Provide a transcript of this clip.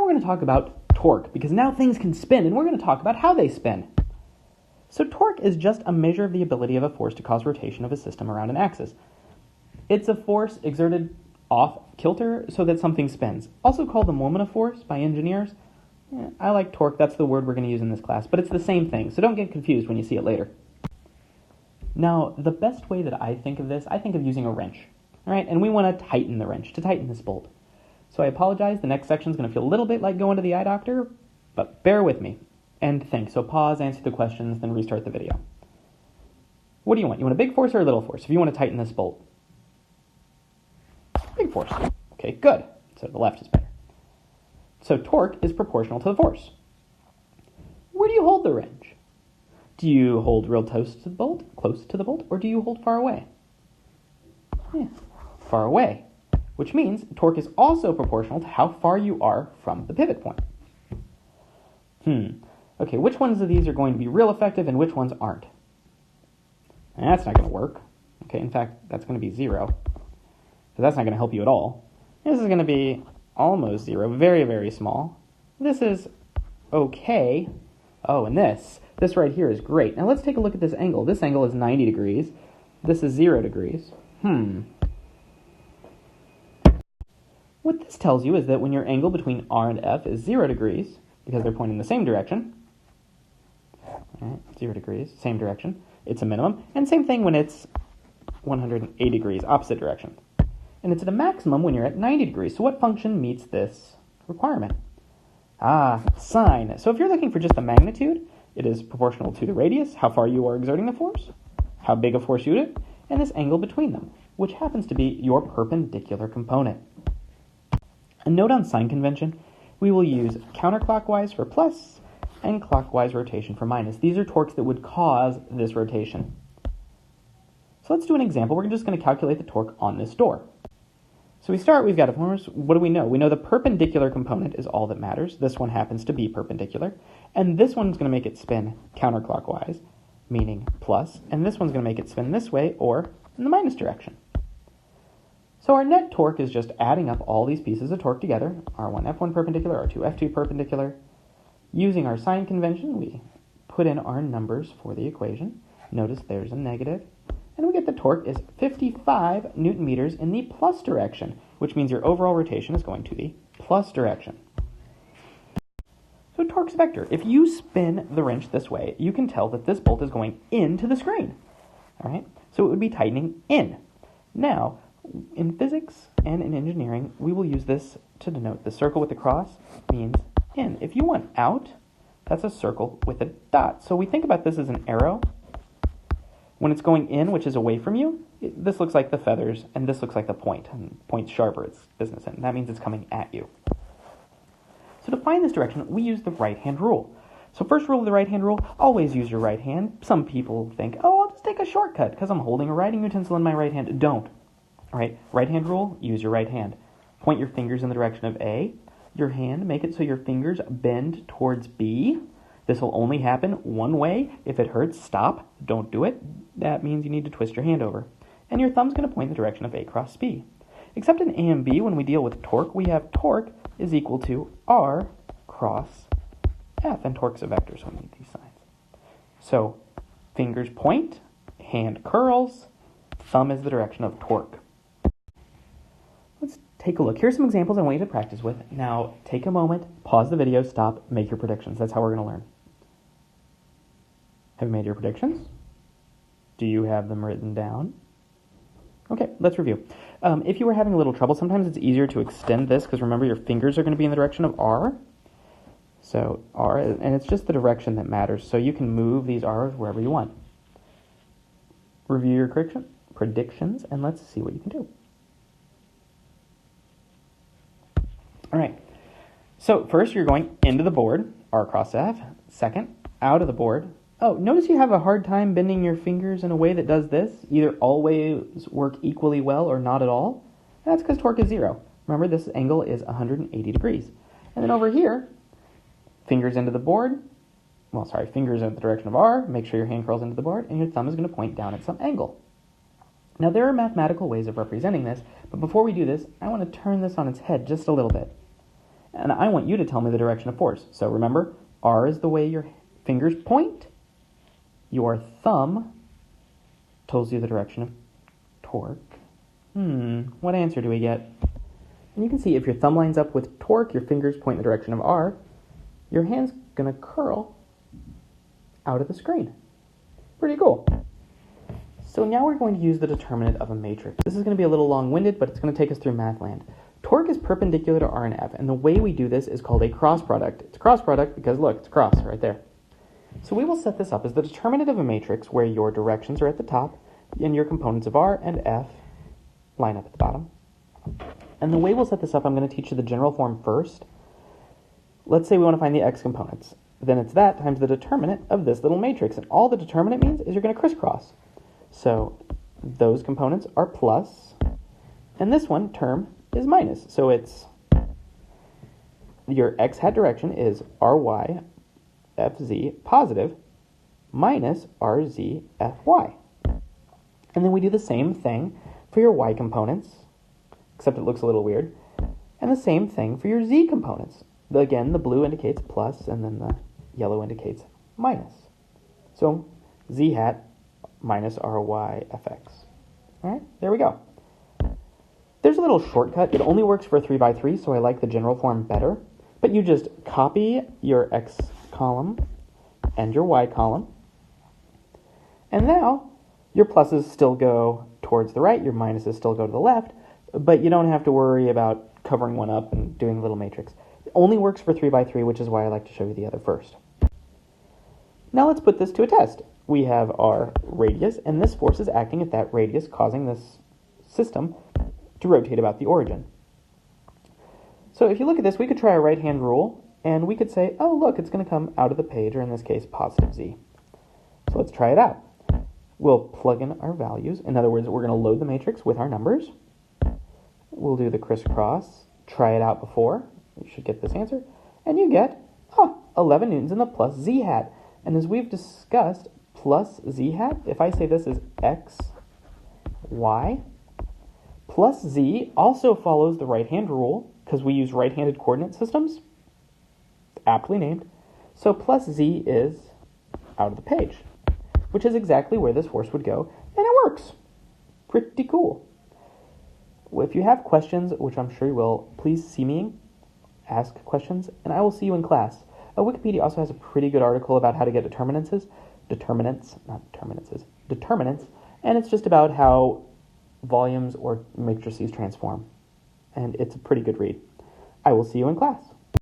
we're going to talk about torque, because now things can spin, and we're going to talk about how they spin. So torque is just a measure of the ability of a force to cause rotation of a system around an axis. It's a force exerted off kilter so that something spins, also called the moment of force by engineers. I like torque, that's the word we're going to use in this class, but it's the same thing, so don't get confused when you see it later. Now, the best way that I think of this, I think of using a wrench, all right? And we want to tighten the wrench, to tighten this bolt. So I apologize, the next section is going to feel a little bit like going to the eye doctor, but bear with me and think. So pause, answer the questions, then restart the video. What do you want? You want a big force or a little force if you want to tighten this bolt? Big force. Okay, good. So the left is better. So torque is proportional to the force. Where do you hold the wrench? Do you hold real close to the bolt, or do you hold far away? Far away, which means torque is also proportional to how far you are from the pivot point. Okay, which ones of these are going to be real effective and which ones aren't? That's not going to work. Okay, in fact, that's going to be 0. So that's not going to help you at all. This is going to be almost 0, very, very small. This is okay. Oh, and this right here is great. Now let's take a look at this angle. This angle is 90 degrees. This is 0 degrees. What this tells you is that when your angle between R and F is 0 degrees, because they're pointing in the same direction, right, 0 degrees, same direction, it's a minimum. And same thing when it's 180 degrees, opposite direction. And it's at a maximum when you're at 90 degrees. So what function meets this requirement? Sine. So if you're looking for just the magnitude, it is proportional to the radius, how far you are exerting the force, how big a force you do, and this angle between them, which happens to be your perpendicular component. A note on sign convention, we will use counterclockwise for plus and clockwise rotation for minus. These are torques that would cause this rotation. So let's do an example. We're just going to calculate the torque on this door. So we've got a force. What do we know? We know the perpendicular component is all that matters. This one happens to be perpendicular. And this one's going to make it spin counterclockwise, meaning plus. And this one's going to make it spin this way, or in the minus direction. So our net torque is just adding up all these pieces of torque together. R1, F1 perpendicular, R2, F2 perpendicular. Using our sign convention, we put in our numbers for the equation. Notice there's a negative. And we get the torque is 55 Newton meters in the plus direction, which means your overall rotation is going to the plus direction. So torque's a vector. If you spin the wrench this way, you can tell that this bolt is going into the screen. All right? So it would be tightening in. Now, in physics and in engineering, we will use this to denote the circle with the cross means in. If you want out, that's a circle with a dot. So we think about this as an arrow. When it's going in, which is away from you, this looks like the feathers, and this looks like the point. And point's sharper, it's business end. That means it's coming at you. So to find this direction, we use the right-hand rule. So first rule of the right-hand rule, always use your right hand. Some people think, I'll just take a shortcut because I'm holding a writing utensil in my right hand. Don't. All right, right-hand rule, use your right hand. Point your fingers in the direction of A. Your hand, make it so your fingers bend towards B. This will only happen one way. If it hurts, stop. Don't do it. That means you need to twist your hand over. And your thumb's going to point in the direction of A cross B. Except in A and B, when we deal with torque, we have torque is equal to R cross F. And torque's a vector, so we need these signs. So fingers point, hand curls, thumb is the direction of torque. Let's take a look. Here's some examples I want you to practice with. Now take a moment, pause the video, stop, make your predictions. That's how we're going to learn. Have you made your predictions? Do you have them written down? Okay, let's review. If you were having a little trouble, sometimes it's easier to extend this because remember your fingers are going to be in the direction of R. So R, and it's just the direction that matters. So you can move these R's wherever you want. Review your predictions and let's see what you can do. All right. So first you're going into the board, R cross F. Second, out of the board. Oh, notice you have a hard time bending your fingers in a way that does this. Either always work equally well or not at all. That's because torque is 0. Remember, this angle is 180 degrees. And then over here, fingers into the board. Fingers in the direction of R. Make sure your hand curls into the board, and your thumb is going to point down at some angle. Now, there are mathematical ways of representing this, but before we do this, I want to turn this on its head just a little bit. And I want you to tell me the direction of force. So remember, R is the way your fingers point. Your thumb tells you the direction of torque. What answer do we get? And you can see if your thumb lines up with torque, your fingers point in the direction of R, your hand's going to curl out of the screen. Pretty cool. So now we're going to use the determinant of a matrix. This is going to be a little long-winded, but it's going to take us through math land. Torque is perpendicular to R and F, and the way we do this is called a cross product. It's a cross product because, look, it's a cross right there. So we will set this up as the determinant of a matrix where your directions are at the top and your components of R and F line up at the bottom. And the way we'll set this up, I'm going to teach you the general form first. Let's say we want to find the X components. Then it's that times the determinant of this little matrix. And all the determinant means is you're going to crisscross. So those components are plus, and this one term is minus. So it's your X hat direction is RY FZ positive minus RZ FY. And then we do the same thing for your Y components, except it looks a little weird. And the same thing for your Z components. Again, the blue indicates plus, and then the yellow indicates minus. So Z hat minus RY FX. All right, there we go. There's a little shortcut. It only works for 3x3, so I like the general form better. But you just copy your X column and your Y column. And now your pluses still go towards the right, your minuses still go to the left, but you don't have to worry about covering one up and doing a little matrix. It only works for 3x3, which is why I like to show you the other first. Now let's put this to a test. We have our radius, and this force is acting at that radius, causing this system to rotate about the origin. So if you look at this, we could try a right-hand rule, and we could say, oh, look, it's going to come out of the page, or in this case, positive z. So let's try it out. We'll plug in our values. In other words, we're going to load the matrix with our numbers. We'll do the crisscross, try it out before. You should get this answer. And you get 11 newtons in the plus z hat. And as we've discussed, plus z hat, if I say this is x, y, plus z also follows the right-hand rule, because we use right-handed coordinate systems, aptly named. So plus z is out of the page, which is exactly where this force would go, and it works. Pretty cool. If you have questions, which I'm sure you will, please see me, ask questions, and I will see you in class. Wikipedia also has a pretty good article about how to get determinants, and it's just about how volumes or matrices transform. And it's a pretty good read. I will see you in class.